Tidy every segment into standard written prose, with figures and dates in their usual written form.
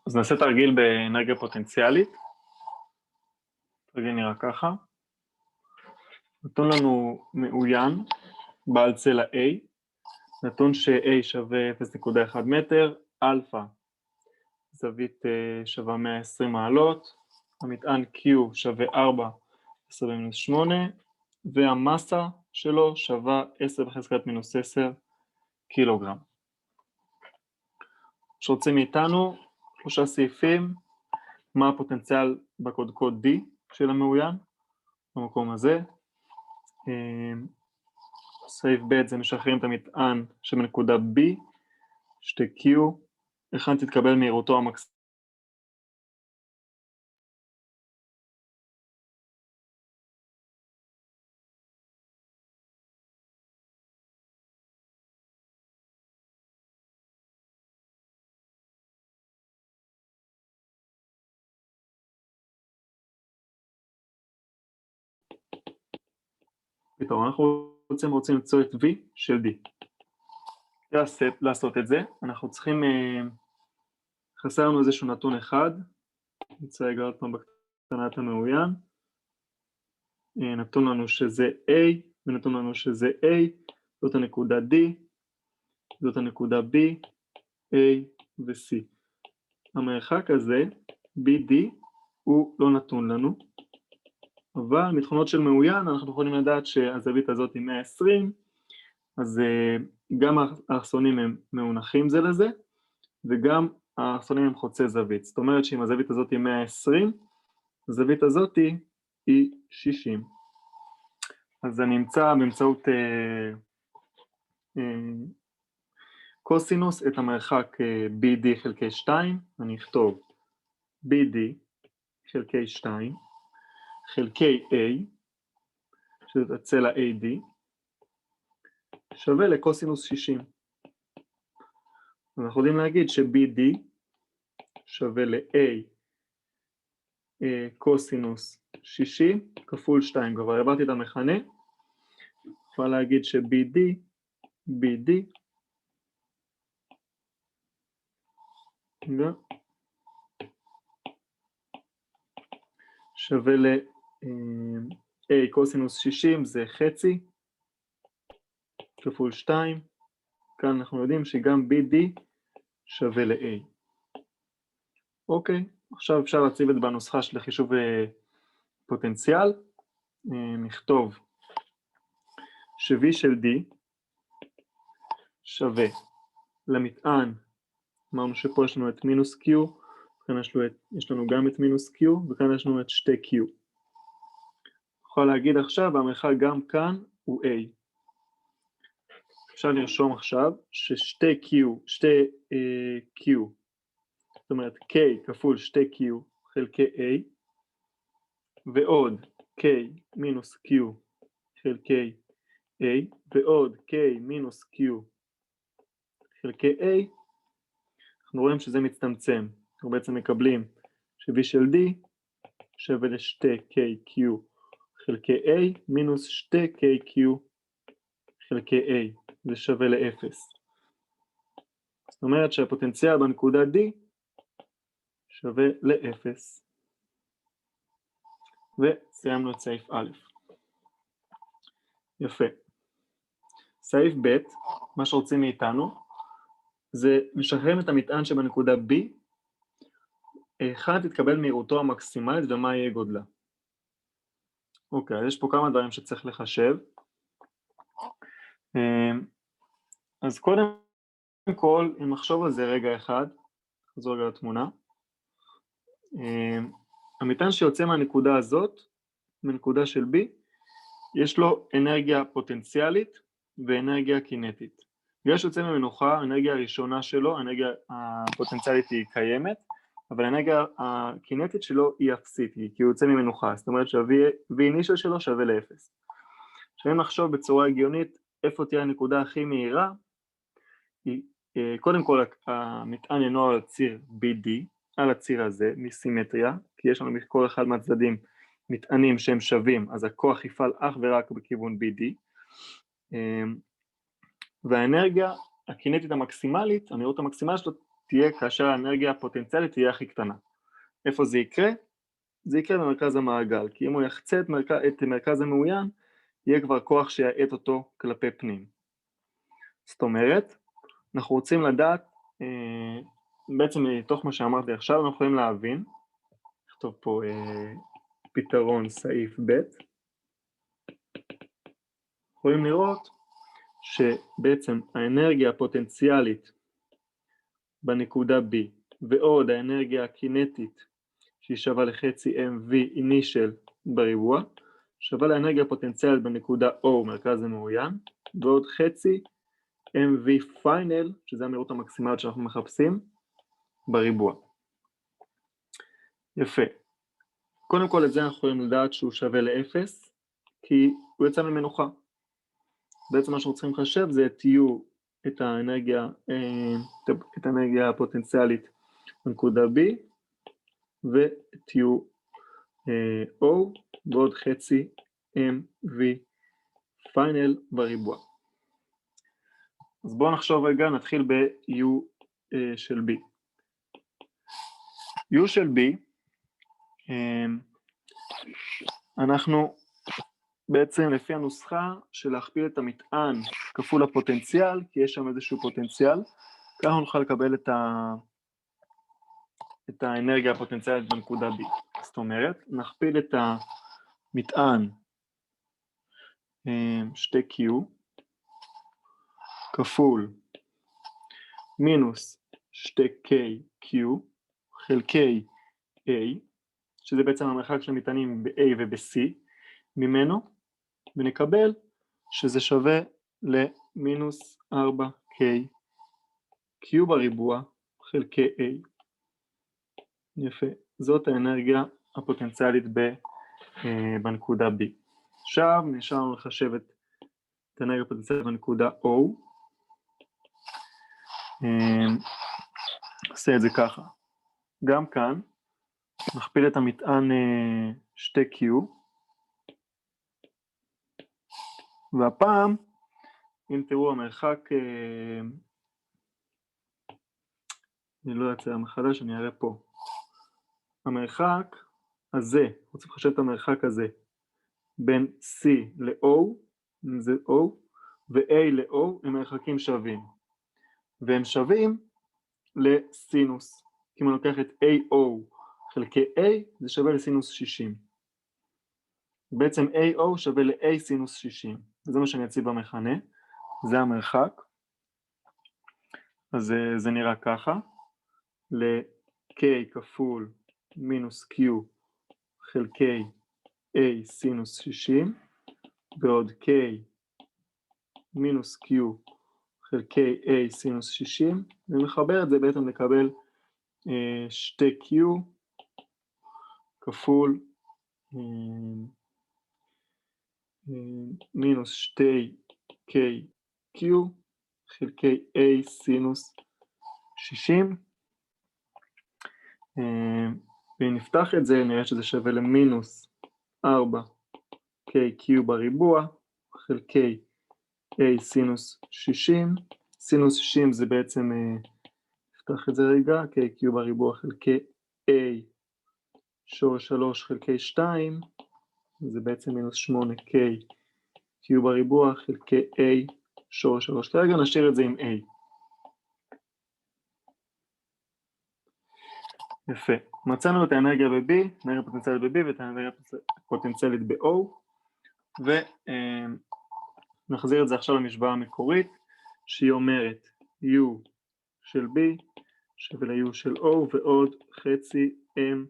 אז נעשה תרגיל באנרגיה פוטנציאלית. תרגיל נראה ככה. נתון לנו מאוין בעל צלע A, נתון ש-A שווה 0.1 מטר, אלפא זווית שווה 120 מעלות, המטען Q שווה 4, 10⁻8, והמסה שלו שווה 10 בחזקת מינוס 10 קילוגרם. שרוצים מאיתנו 3 סעיפים, מה הפוטנציאל בקודקוד D של המאוין, במקום הזה. סעיף ב' זה משחררים את המטען שבנקודה B, שתי Q, היכן תתקבל מהירותו המקסימלית. פתאום אנחנו רוצים למצוא את V של D. לעשות את זה, אנחנו צריכים, חסר לנו איזשהו נתון אחד, נמצא רגע עוד פעם בקטנת המאוין, נתון לנו שזה A, ונתון לנו שזה A, זאת הנקודה D, זאת הנקודה B, A ו-C. המרחק הזה, BD, הוא לא נתון לנו, אבל מתכונות של מאוין אנחנו יכולים לדעת שהזווית הזאת היא 120, אז גם האלכסונים הם מאונחים זה לזה, וגם האלכסונים הם חוצי זווית. זאת אומרת שאם הזווית הזאת היא 120, הזווית הזאת היא 60. אז אני אמצא באמצעות קוסינוס את המרחק BD חלקי 2, אני אכתוב BD חלקי 2, חלקי A, שזה הצלע AD, שווה לקוסינוס 60. אנחנו יודעים להגיד ש-BD שווה ל-A קוסינוס 60 כפול 2, כבר הבאתי את המכנה, אפשר להגיד ש-BD שווה ל-A קוסינוס 60 זה חצי כפול 2, כאן אנחנו יודעים שגם BD שווה ל-A. אוקיי, עכשיו אפשר להציב את זה בנוסחה של חישוב פוטנציאל, נכתוב ש-V של D שווה למטען, אמרנו שפה יש לנו את מינוס Q, כאן יש לנו גם את מינוס Q, וכאן יש לנו את שתי Q. יכול להגיד עכשיו, המרחק גם כאן הוא A. אפשר לרשום עכשיו ששתי Q, זאת אומרת K כפול שתי Q חלקי A, ועוד K מינוס Q חלקי A, ועוד K מינוס Q חלקי A, אנחנו רואים שזה מצטמצם. אנחנו בעצם מקבלים ש-V של D שווה לשתי KQ חלקי A מינוס שתי KQ חלקי A, זה שווה ל-0. זאת אומרת שהפוטנציאל בנקודה D שווה ל-0. וסיימנו את סעיף א'. יפה. סעיף ב', מה שרוצים מאיתנו, זה משחררים את המטען שבנקודה B, היכן תתקבל מהירותו המקסימלית ומה יהיה גודלה. אוקיי, אז יש פה כמה דברים שצריך לחשב. אז קודם כל, אם נחשוב על זה רגע אחד, נחזור רגע לתמונה, המטען שיוצא מהנקודה הזאת, מנקודה של B, יש לו אנרגיה פוטנציאלית ואנרגיה קינטית. בגלל שיוצא ממנוחה, האנרגיה הראשונה שלו, האנרגיה הפוטנציאלית היא קיימת, אבל האנרגיה הקינטית שלו היא אפסית, כי הוא יוצא ממנוחה, זאת אומרת שה-V initial שלו שווה ל-0. כשאם נחשוב בצורה הגיונית, איפה תהיה הנקודה הכי מהירה, קודם כל המטען אינו על הציר BD, על הציר הזה, מסימטריה, כי יש לנו מכל אחד מהצדדים מטענים שהם שווים, אז הכוח יפעל אך ורק בכיוון BD, והאנרגיה הקינטית המקסימלית, המהירות המקסימלית שלו תהיה כאשר האנרגיה הפוטנציאלית תהיה הכי קטנה. איפה זה יקרה? זה יקרה במרכז המעגל, כי אם הוא יחצה את מרכז המעוין, יהיה כבר כוח שיעט אותו כלפי פנים. זאת אומרת, אנחנו רוצים לדעת, בעצם מתוך מה שאמרתי עכשיו, אנחנו יכולים להבין, נכתוב פה פתרון סעיף ב', יכולים לראות שבעצם האנרגיה הפוטנציאלית בנקודה B, ועוד האנרגיה הקינטית, שהיא שווה לחצי mv initial בריבוע, שווה לאנרגיה הפוטנציאלית בנקודה O, מרכז המעוין, ועוד חצי mv final, שזה המהירות המקסימלית שאנחנו מחפשים, בריבוע. יפה. קודם כל את זה אנחנו יכולים לדעת שהוא שווה ל-0, כי הוא יצא ממנוחה. בעצם מה שאנחנו צריכים לחשב זה את U, את האנרגיה הפוטנציאלית בנקודה B, ואת U O, ועוד חצי mv final בריבוע. אז בואו נחשוב רגע, נתחיל ב-U של B. U של B, אנחנו בעצם לפי הנוסחה של להכפיל את המטען כפול הפוטנציאל, כי יש שם איזשהו פוטנציאל, ככה נוכל לקבל את האנרגיה הפוטנציאלית בנקודה B. זאת אומרת, נכפיל את המטען 2Q כפול מינוס 2KQ חלקי A, שזה בעצם המרחק של המטענים ב-A וב-C ממנו, ונקבל שזה שווה למינוס 4KQ בריבוע חלקי A. יפה, זאת האנרגיה הפוטנציאלית בנקודה B. עכשיו נשאר לנו לחשב את האנרגיה הפוטנציאלית בנקודה O. עושה את זה ככה. גם כאן נכפיל את המטען 2Q, והפעם, אם תראו המרחק, אני לא אצייר מחדש, אני אראה פה. המרחק הזה, רוצים לחשב את המרחק הזה, בין C ל-O, זה O, ו-A ל-O הם מרחקים שווים. והם שווים לסינוס. כי אם אני לוקח את AO חלקי A, זה שווה לסינוס 60. בעצם AO שווה ל-A סינוס 60. וזה מה שאני אציב במכנה. זה המרחק. אז זה נראה ככה. ל-K כפול מינוס Q חלקי A סינוס 60, ועוד K מינוס Q חלקי A סינוס 60, ומחבר את זה בעצם לקבל 2Q כפול מינוס 2KQ חלקי A סינוס 60, ואם נפתח את זה נראה שזה שווה למינוס 4KQ בריבוע חלקי A סינוס 60, סינוס 60 זה בעצם, נפתח את זה רגע, KQ בריבוע חלקי A שורש 3 חלקי 2, זה בעצם מינוס 8KQ בריבוע חלקי A שורש 3, כרגע נשאיר את זה עם A. יפה, מצאנו את האנרגיה ב-B, האנרגיה הפוטנציאלית ב-B ואת האנרגיה הפוטנציאלית ב-O, ונחזיר את זה עכשיו למשוואה המקורית, שהיא אומרת U של B שווה ל-U של O ועוד חצי M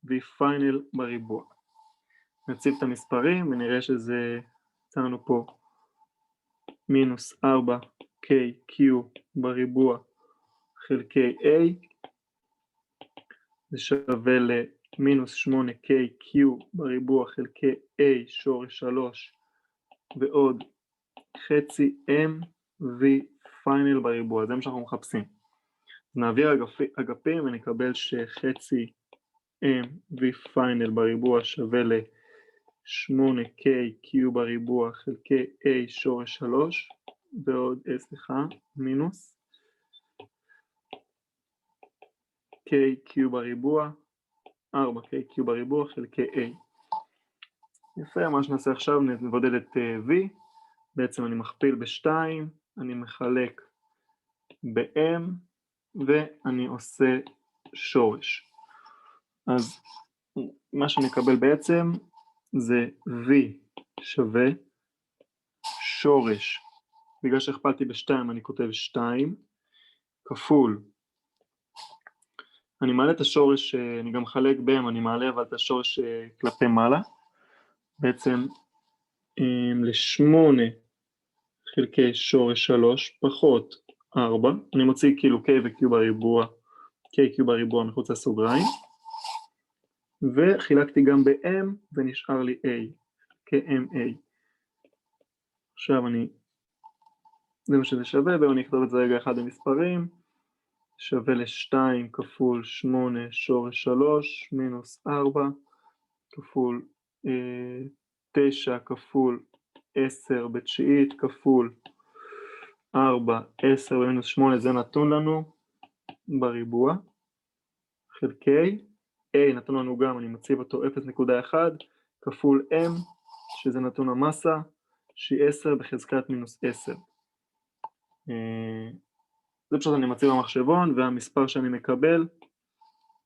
V final בריבוע. נציב את המספרים ונראה שזה, יצא לנו פה מינוס 4KQ בריבוע חלקי A, זה שווה למינוס 8KQ בריבוע חלקי A שורש 3 ועוד חצי MV final בריבוע, זה מה שאנחנו מחפשים. נעביר אגפים ונקבל שחצי MV final בריבוע שווה ל-8KQ בריבוע חלקי A שורש 3 ועוד, מינוס KQ בריבוע, 4KQ בריבוע חלקי A. יפה, מה שנעשה עכשיו נבודד את V, בעצם אני מכפיל ב2, אני מחלק ב-M, ואני עושה שורש. אז מה שנקבל בעצם זה V שווה שורש, בגלל שהכפלתי ב2 אני כותב 2, כפול, אני מעלה את השורש, אני גם מחלק בהם, אני מעלה אבל את השורש כלפי מעלה, בעצם ל8 חלקי שורש 3 פחות 4, אני מוציא כאילו K ו-Q בריבוע, KQ בריבוע מחוץ לסוגריים, וחילקתי גם ב-M ונשאר לי A, כ-MA. עכשיו זה מה שזה שווה, ואני אכתוב את זה רגע אחד במספרים, שווה ל2 כפול 8 שורש 3 מינוס 4 כפול 9 כפול 10 בתשיעית כפול 4, 10 ומינוס 8, זה נתון לנו בריבוע, חלקי A נתון לנו גם, אני מציב אותו 0.1 כפול M, שזה נתון המסה, שהיא 10 בחזקת מינוס 10. זה פשוט אני מציב במחשבון, והמספר שאני מקבל,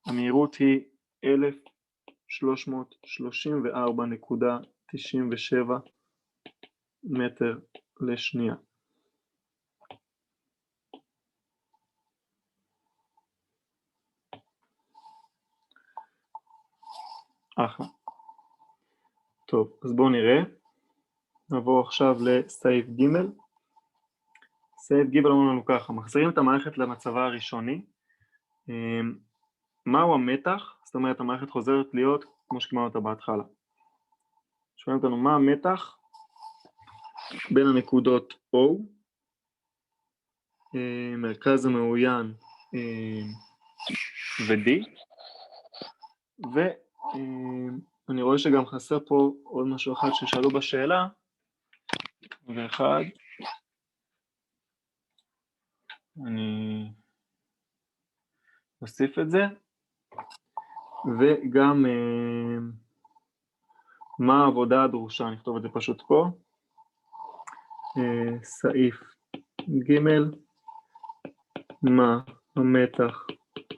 המהירות היא 1334.97 מטר לשנייה. אחלה. טוב, אז בואו נראה. נעבור עכשיו לסעיף ג'. סעיף ג' אומר לנו ככה, מחזירים את המערכת למצבה הראשוני. מהו המתח? זאת אומרת, המערכת חוזרת להיות כמו שקיבלנו אותה בהתחלה. שואלים אותנו מה המתח בין הנקודות O, מרכז המעוין ו-D, ואני רואה שגם חסר פה עוד משהו אחד ששאלו בשאלה, ואחד, אני אוסיף את זה, וגם מה העבודה הדרושה, אני אכתוב את זה פשוט פה, סעיף ג', מה המתח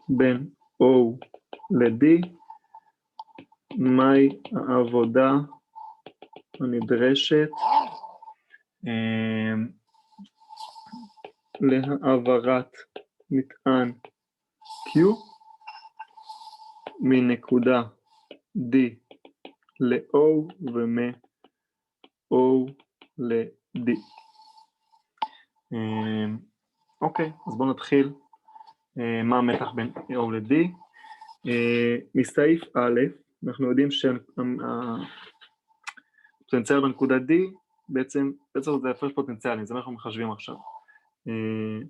בין O ל-D, מהי העבודה הנדרשת להעברת מטען Q מנקודה D ל-O ומ-O ל-D. אוקיי, אז בואו נתחיל. מה המתח בין O ל-D? מסעיף א', אנחנו יודעים שהפוטנציאל בנקודה D בעצם זה הפרש פוטנציאלי, זה מה אנחנו מחשבים עכשיו.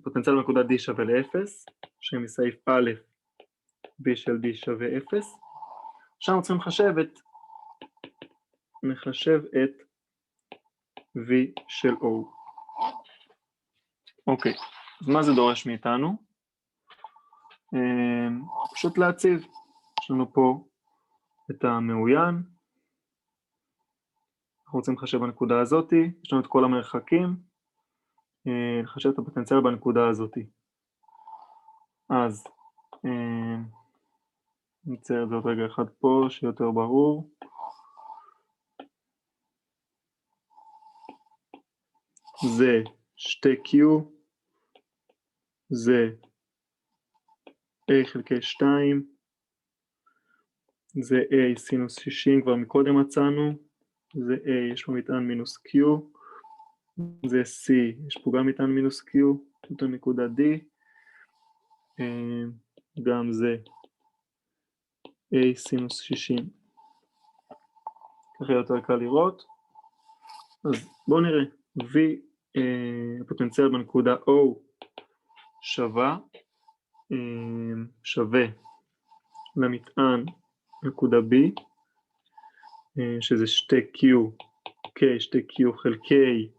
פוטנציאל בנקודה D שווה ל-0, שמסעיף א', B של D שווה 0. עכשיו אנחנו צריכים נחשב את V של O. אוקיי, אז מה זה דורש מאיתנו? פשוט להציב. יש לנו פה את המעוין, אנחנו רוצים לחשב בנקודה הזאת, יש לנו את כל המרחקים, לחשב את הפוטנציאל בנקודה הזאת. אז נצייר את זה עוד רגע אחד פה, שיהיה יותר ברור. זה 2Q, זה A חלקי 2, זה A סינוס 60, כבר מקודם מצאנו, זה A, יש פה מטען מינוס Q, זה C, יש פה גם מטען מינוס Q, זאת הנקודה D, גם זה A סינוס 60. ככה יותר קל לראות. אז בואו נראה, V, הפוטנציאל בנקודה O שווה למטען נקודה B, שזה 2Q, K, 2Q חלקי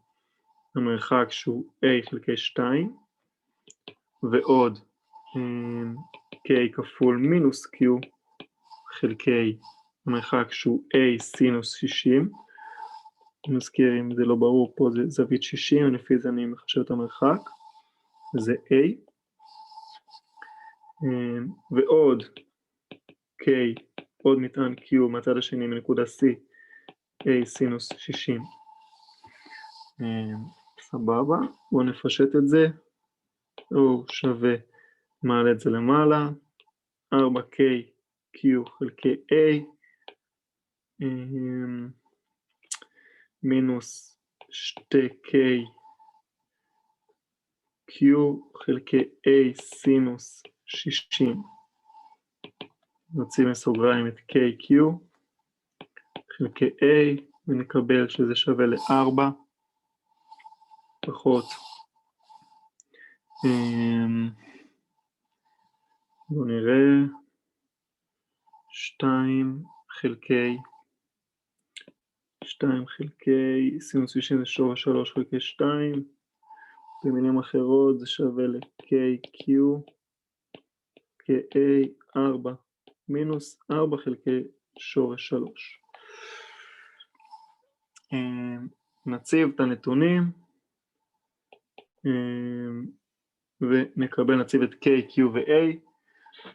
המרחק שהוא A חלקי 2, ועוד K כפול מינוס Q חלקי המרחק שהוא A סינוס 60. אני מזכיר, אם זה לא ברור, פה זה זווית 60, לפי זה אני מחשב את המרחק, זה A. ועוד K, עוד מטען Q מהצד השני מנקודה C, A סינוס 60. סבבה, בואו נפשט את זה. O שווה, מעלה את זה למעלה, 4K Q חלקי A, מינוס 2K Q חלקי A סינוס 60. נוציא מסוגריים את KQ חלקי A, ונקבל שזה שווה ל4 פחות. בואו נראה, 2 חלקי סינוס 60 זה שורש 3 חלקי 2, במילים אחרות זה שווה ל-KQ KA 4 מינוס 4 חלקי שורש 3. נציב את הנתונים ונקבל, נציב את K, Q ו-A,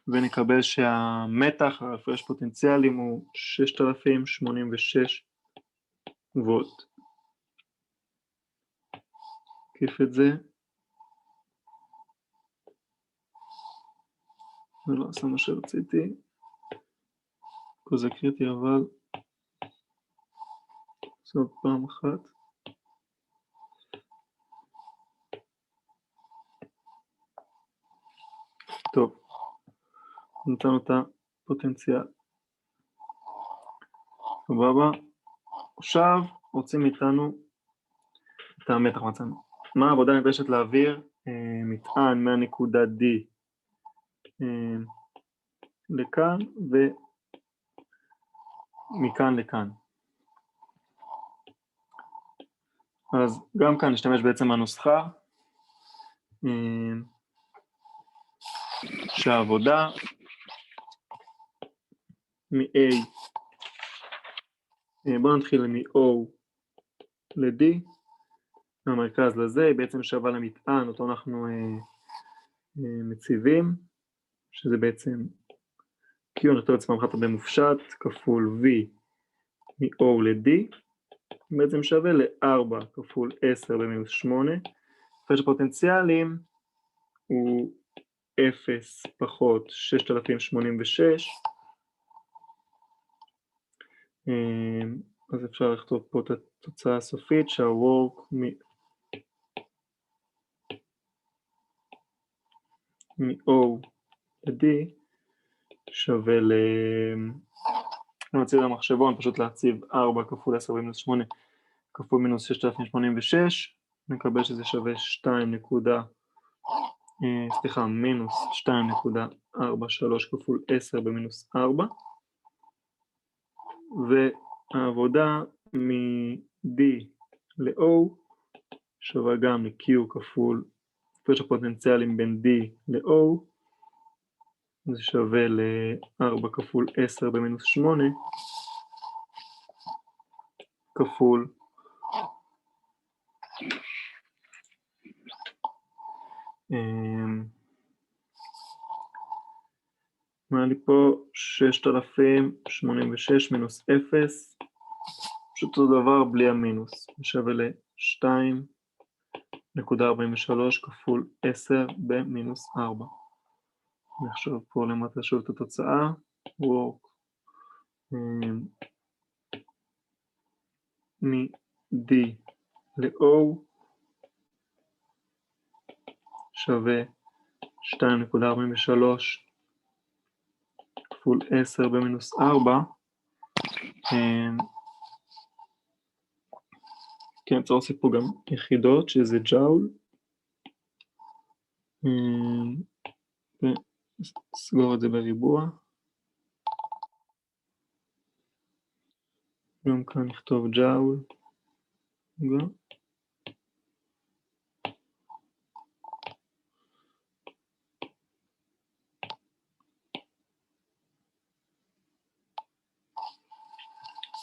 ונקבל שהמתח, ההפרש פוטנציאלים, הוא 6086 וולט. נקיף את זה. זה לא עשה מה שרציתי. פה זה קריטי, אבל עושה עוד פעם אחת. טוב. נתנו את הפוטנציאל. סבבה. עכשיו רוצים מאיתנו את המתח מצאנו. מה העבודה נדרשת להעביר מטען מהנקודה D לכאן ומכאן לכאן. אז גם כאן נשתמש בעצם הנוסחה שהעבודה מ-A, בואו נתחיל מ-O ל-D, מהמרכז לזה, היא בעצם שווה למטען, אותו אנחנו מציבים, שזה בעצם Q נכתוב עצמם חטא במופשט, כפול V מ-O ל-D, בעצם שווה ל-4 כפול 10 במינוס 8, הפרש הפוטנציאלים הוא 0 פחות 6086, אז אפשר לכתוב פה את התוצאה הסופית שהwork מ-O ל-D שווה נציב למחשבון, פשוט להציב 4 כפול 10 במינוס 8 כפול מינוס 6086, נקבל שזה שווה מינוס 2.43 כפול 10 במינוס 4, והעבודה מ-D ל-O שווה גם ל-Q כפול הפרש הפוטנציאלים בין D ל-O, זה שווה ל-4 כפול 10 במינוס 8 כפול מה לי פה? 6086 מינוס 0, פשוט אותו דבר בלי המינוס, זה שווה ל-2.43 כפול 10 במינוס 4. נחשוב פה למטה שוב את התוצאה, work מ-D ל-O שווה 2.43 כפול 10 במינוס 4, כן, צריך להוסיף פה גם יחידות שזה ג'אול, נסגור את זה בריבוע, גם כאן נכתוב ג'אול,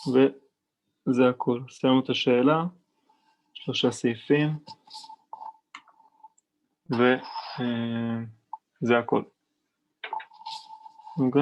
וזה הכל. סיימנו את השאלה, 3 סעיפים, וזה הכל. אוקיי?